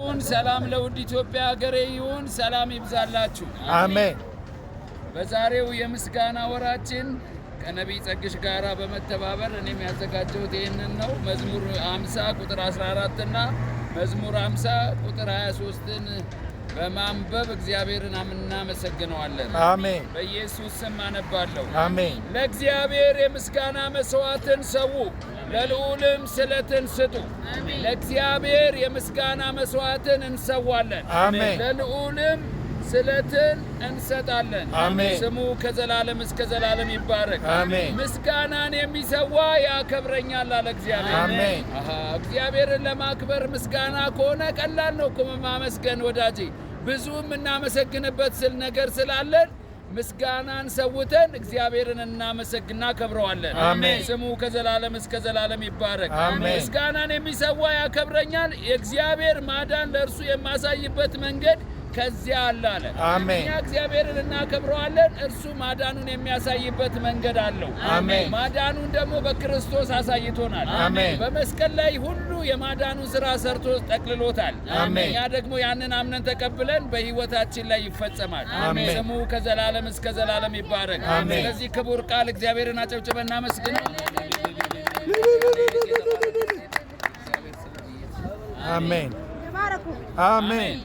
ሰላም ለውድ ኢትዮጵያ ሀገሬ ይሁን። ሰላም ይብዛላችሁ። አሜን። በዛሬው የምስጋና ወራችን ከነቢይ ጸግሽ ጋራ በመተባበር እኔም ያዘጋጀሁት ይህንን ነው። መዝሙር 50 ቁጥር 14 እና መዝሙር 50 ቁጥር 23ን በማንበብ እግዚአብሔርን እናመሰግነዋለን። አሜን። በኢየሱስ ስም አነባለሁ። አሜን። ለእግዚአብሔር የምስጋና መስዋዕትን ሰው ለልዑልም ስለትን ስጡ። ለእግዚአብሔር የምስጋና መስዋዕትን እንሰዋለን። አሜን። ለልዑልም ስለትን እንሰጣለን። አሜን። ስሙ ከዘላለም እስከ ዘላለም ይባረክ። አሜን። ምስጋናን የሚሰዋ ያከብረኛል አለ እግዚአብሔር። አሜን። እግዚአብሔርን ለማክበር ምስጋና ከሆነ ቀላል ነው እኮ ማመስገን ወዳጄ። ብዙ የምናመሰግንበት ነገር ስላለን ምስጋናን ሰውተን እግዚአብሔርን እናከብረዋለን። አሜን። ስሙ ከዘላለም እስከ ዘላለም ይባረክ። አሜን። ምስጋናን የሚሰዋ ያከብረኛል። የእግዚአብሔር ማዳን ለእርሱ የማሳይበት መንገድ ከዚያ አለ። አሜን። እኛ እግዚአብሔርን እናከብረዋለን፣ እርሱ ማዳኑን የሚያሳይበት መንገድ አለው። አሜን። ማዳኑን ደግሞ በክርስቶስ አሳይቶናል። አሜን። በመስቀል ላይ ሁሉ የማዳኑን ስራ ሰርቶ ጠቅልሎታል። አሜን። እኛ ደግሞ ያንን አምነን ተቀብለን በህይወታችን ላይ ይፈጸማል። አሜን። ስሙ ከዘላለም እስከ ዘላለም ይባረክ። አሜን። ስለዚህ ክቡር ቃል እግዚአብሔርን አጨብጭበን እናመስግነው። አሜን። አሜን።